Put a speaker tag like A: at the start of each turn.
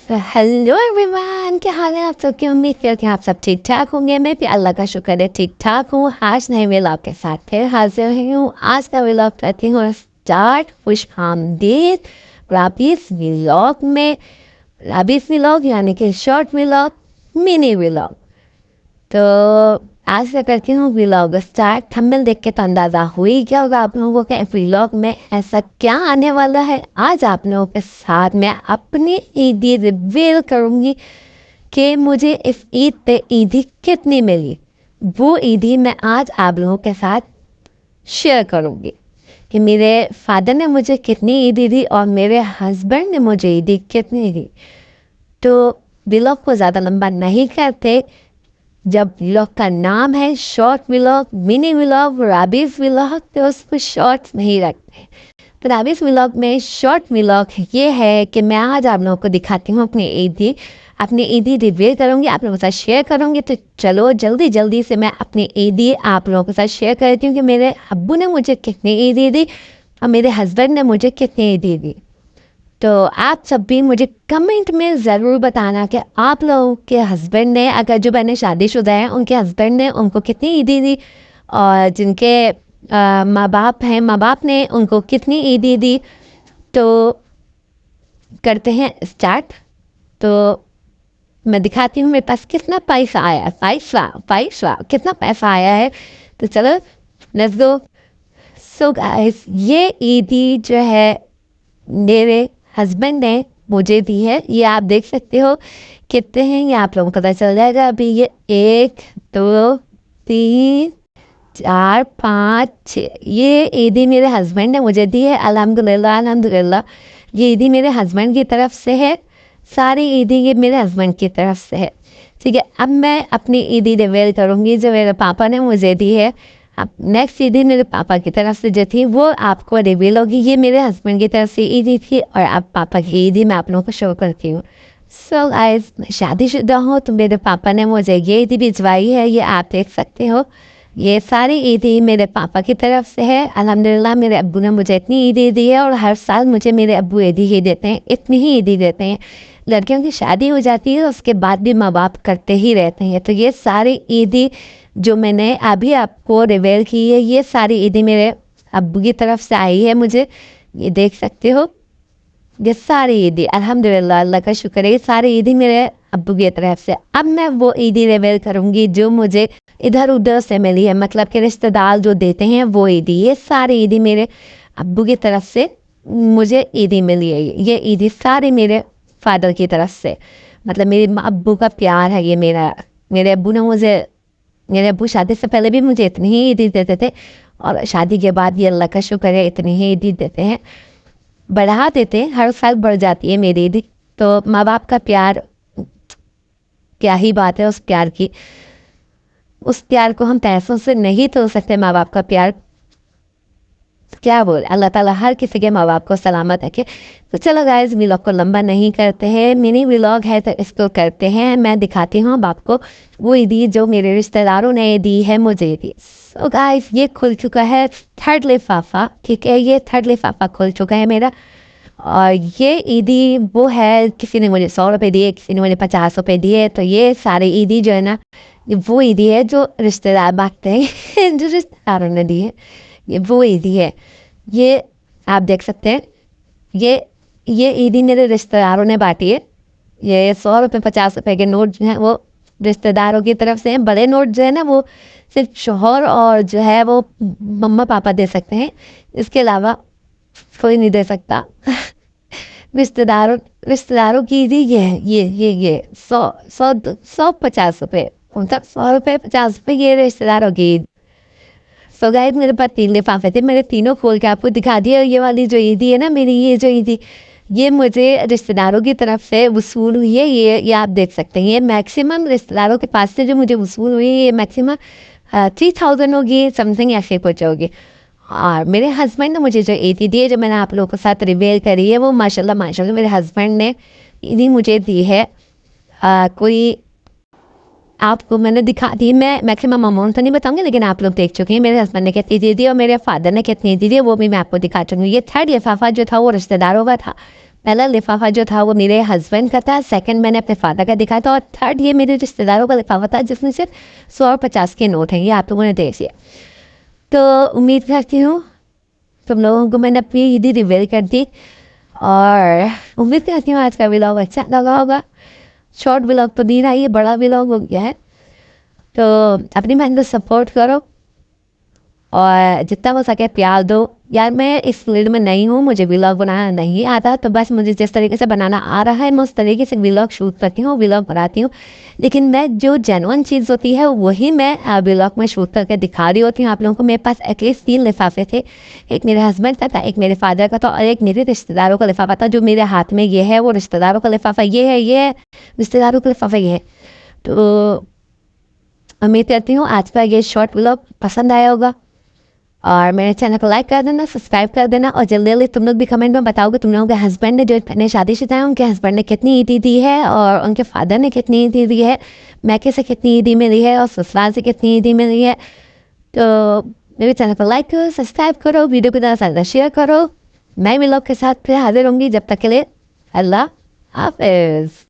A: Hello everyone, क्या हाल है आप सबकी। उम्मीद करती हूँ आप सब ठीक ठाक होंगे। मैं भी अल्लाह का शुक्र है ठीक ठाक हूँ। आज नए व्लॉग के साथ फिर हाजिर हुई हूँ। आज का व्लॉग करती हूँ स्टार्ट। खुश आमदीद राबीस व्लॉग में। राबीस व्लॉग यानी कि शॉर्ट व्लॉग, मिनी व्लॉग। तो आज से करती हूँ व्लॉग स्टार्ट। थंबनेल देख के तो अंदाज़ा हुई क्या होगा आप लोगों के व्लॉग में ऐसा क्या आने वाला है। आज आप लोगों के साथ मैं अपनी ईदी रिवील करूँगी कि मुझे इस ईद पे ईदी कितनी मिली। वो ईदी मैं आज आप लोगों के साथ शेयर करूँगी कि मेरे फादर ने मुझे कितनी ईदी दी और मेरे हस्बैंड ने मुझे ईदी कितनी दी। तो व्लॉग को ज़्यादा लंबा नहीं करते। जब व्लॉग का नाम है short vlog, mini vlog, rubbish vlog, तो उसको शॉर्ट्स नहीं रखते। तो राबीस व्लॉग में शॉर्ट व्लॉग ये है कि मैं आज आप लोगों को दिखाती हूँ अपनी ईदी रिवील करूँगी, आप लोगों के साथ शेयर करूँगी। तो चलो जल्दी जल्दी से मैं अपनी ईदी आप लोगों के साथ शेयर करती हूँ कि मेरे अब्बू ने मुझे कितनी ईदी दी और मेरे हस्बैंड ने मुझे कितनी ईदी दी। तो आप सब भी मुझे कमेंट में ज़रूर बताना कि आप लोगों के हस्बैंड ने, अगर जो बहनें शादीशुदा हैं उनके हस्बैंड ने उनको कितनी ईदी दी और जिनके माँ बाप हैं, माँ बाप ने उनको कितनी ईदी दी। तो करते हैं स्टार्ट। तो मैं दिखाती हूँ मेरे पास कितना पैसा आया। पैसा कितना पैसा आया है। तो चलो लेट्स गो। सो गाइस, ये ईदी जो है मेरे हस्बैंड ने मुझे दी है। ये आप देख सकते हो कितने हैं, ये आप लोगों को पता चल जाएगा अभी। ये 1 2 3 4 5 6, ये ईदी मेरे हस्बैंड ने मुझे दी है। अल्हम्दुलिल्लाह अल्हम्दुलिल्लाह। ये ईदी मेरे हस्बैंड की तरफ से है। सारी ईदी ये मेरे हस्बैंड की तरफ से है। ठीक है, अब मैं अपनी ईदी रिवील करूँगी जो मेरे पापा ने मुझे दी है। अब नेक्स्ट ईदी मेरे पापा की तरफ से जो थी वो आपको रिवील होगी। ये मेरे हस्बैंड की तरफ से ईदी थी और अब पापा की ईदी मैं आप लोगों को शो करती हूँ। सो गाइस, शादीशुदा हूँ तो मेरे पापा ने मुझे ये ईदी भिजवाई है। ये आप देख सकते हो, ये सारी ईदी मेरे पापा की तरफ से है। अल्हम्दुलिल्लाह मेरे अब्बू ने मुझे इतनी ईदी दी है और हर साल मुझे मेरे अब्बू ईदी ही देते हैं, इतनी ही ईदी देते हैं। लड़कियों की शादी हो जाती है उसके बाद भी माँ बाप करते ही रहते हैं। तो ये सारी ईदी जो मैंने अभी आपको रिवील की है, ये सारी ईदी मेरे अब्बू की तरफ से आई है मुझे। ये देख सकते हो, ये सारी ईदी अल्हम्दुलिल्लाह, अल्लाह का शुक्र है, ये सारी ईदी मेरे अब्बू की तरफ से। अब मैं वो ईदी रिवील करूँगी जो मुझे इधर उधर से मिली है, मतलब कि रिश्तेदार जो देते हैं वो ईदी। ये सारी ईदी मेरे अब्बू की तरफ से मुझे ईदी मिली है। ये ईदी सारी मेरे फादर की तरफ से, मतलब मेरे अब्बू का प्यार है ये मेरा। मेरे अब्बू ने मुझे, मेरे अब्बू शादी से पहले भी मुझे इतनी ही ईदी देते थे और शादी के बाद ये अल्लाह का शुक्र है इतनी ही ईदी देते हैं, बढ़ा देते हैं, हर साल बढ़ जाती है मेरी ईदी। तो माँ बाप का प्यार, क्या ही बात है उस प्यार की। उस प्यार को हम पैसों से नहीं तोड़ सकते। माँ बाप का प्यार क्या बोल, अल्लाह ताला हर किसी के माँ बाप को सलामत रखे। तो चलो गाइस, व्लॉग को लंबा नहीं करते हैं, मिनी व्लॉग है तो इसको करते हैं। मैं दिखाती हूँ अब आपको वो ईदी जो मेरे रिश्तेदारों ने दी है मुझे दी। सो गाइस, ये खुल चुका है थर्ड लिफाफा। ठीक है, ये थर्ड लिफाफा खुल चुका है मेरा। और ये ईदी वो है, किसी ने मुझे 100 रुपये दिए, किसी ने मुझे 50 रुपये दिए। तो ये सारे ईदी जो है ना, ये वो ईदी है जो रिश्तेदार बांटते हैं जो रिश्तेदारों ने दी है, ये वो ईदी है। ये आप देख सकते हैं, ये ईदी मेरे रिश्तेदारों ने बांटी है। ये 100 रुपये 50 रुपये के नोट जो हैं वो रिश्तेदारों की तरफ से हैं। बड़े नोट जो है ना वो सिर्फ शोहर और जो है वो मम्मा पापा दे सकते हैं, इसके अलावा कोई नहीं दे सकता। रिश्तेदारों की ईदी ये है, ये 100 50 रुपये, मतलब 100 रुपये 50 रुपये, ये रिश्तेदारों की ईद। सो गाइस, मेरे पास 3 लिफाफे थे, मैंने तीनों खोल के आपको दिखा दिया। ये वाली जो ईदी है ना मेरी, ये जो ईदी, ये मुझे रिश्तेदारों की तरफ से वसूल हुई है। ये आप देख सकते हैं, ये मैक्सिमम रिश्तेदारों के पास से जो मुझे वसूल हुई है, ये मैक्सिमम 3000 होगी, समथिंग ऐसे कुछ होगी। और मेरे हस्बैंड ने मुझे जो ईदी दी है, जो मैंने आप लोगों के साथ रिवील करी है, वो माशाल्लाह माशाल्लाह मेरे हस्बैंड ने ईदी मुझे दी है। कोई आपको मैंने दिखा दी, मैं मैक्सिमम अमाउंट तो नहीं बताऊंगी, लेकिन आप लोग देख चुके हैं मेरे हस्बैंड ने कितनी दी थी और मेरे फादर ने कितनी दी थी, वो भी मैं आपको दिखा चुकी हूँ। ये थर्ड लिफाफा जो था वो रिश्तेदारों का था, पहला लिफाफा जो था वो मेरे हस्बैंड का था, सेकंड मैंने अपने फादर का दिखाया था, और थर्ड ये मेरे रिश्तेदारों का लिफाफा था जिसमें सिर्फ 100 और 50 के नोट हैं। ये आप लोगों ने देख लिया। तो उम्मीद करती हूँ तुम लोगों को मैंने अपनी ईदी रिवील कर दी, और उम्मीद करती हूँ आज का व्लॉग अच्छा लगा होगा। शॉर्ट व्लॉग तो नहीं रहा, ये बड़ा व्लॉग हो गया है। तो अपनी बहन को सपोर्ट करो और जितना हो सके प्यार दो। यार मैं इस फील्ड में नहीं हूँ, मुझे व्लॉग बनाना नहीं आता, तो बस मुझे जिस तरीके से बनाना आ रहा है मैं उस तरीके से व्लॉग शूट करती हूँ, व्लॉग बनाती हूँ। लेकिन मैं जो जेन्युइन चीज़ होती है वही मैं व्लॉग में शूट करके दिखा रही होती हूँ आप लोगों को। मेरे पास एटलीस्ट 3 लिफाफे थे, एक मेरे हस्बैंड का था, एक मेरे फादर का था, और एक मेरे रिश्तेदारों का लिफाफा था। जो मेरे हाथ में ये है वो रिश्तेदारों का लिफाफा, ये है रिश्तेदारों का लिफाफा, ये है। तो उम्मीद करती हूँ आज का ये शॉर्ट व्लॉग पसंद आया होगा, और मेरे चैनल को लाइक कर देना, सब्सक्राइब कर देना, और जल्दी जल्दी तुम लोग भी कमेंट में बताओगे तुम लोगों के हस्बैंड ने जो अपने शादी शुदा है उनके हस्बैंड ने कितनी ईदी दी है, और उनके फादर ने कितनी ईदी दी है, मैके से कितनी ईदी मिली है, और ससुराल से कितनी ईदी मिली है। तो मेरे चैनल को लाइक करो, सब्सक्राइब करो, वीडियो को ज़्यादा से ज़्यादा शेयर करो। मैं व्लॉग के साथ फिर हाजिर होंगी, जब तक के लिए अल्लाह हाफिज़।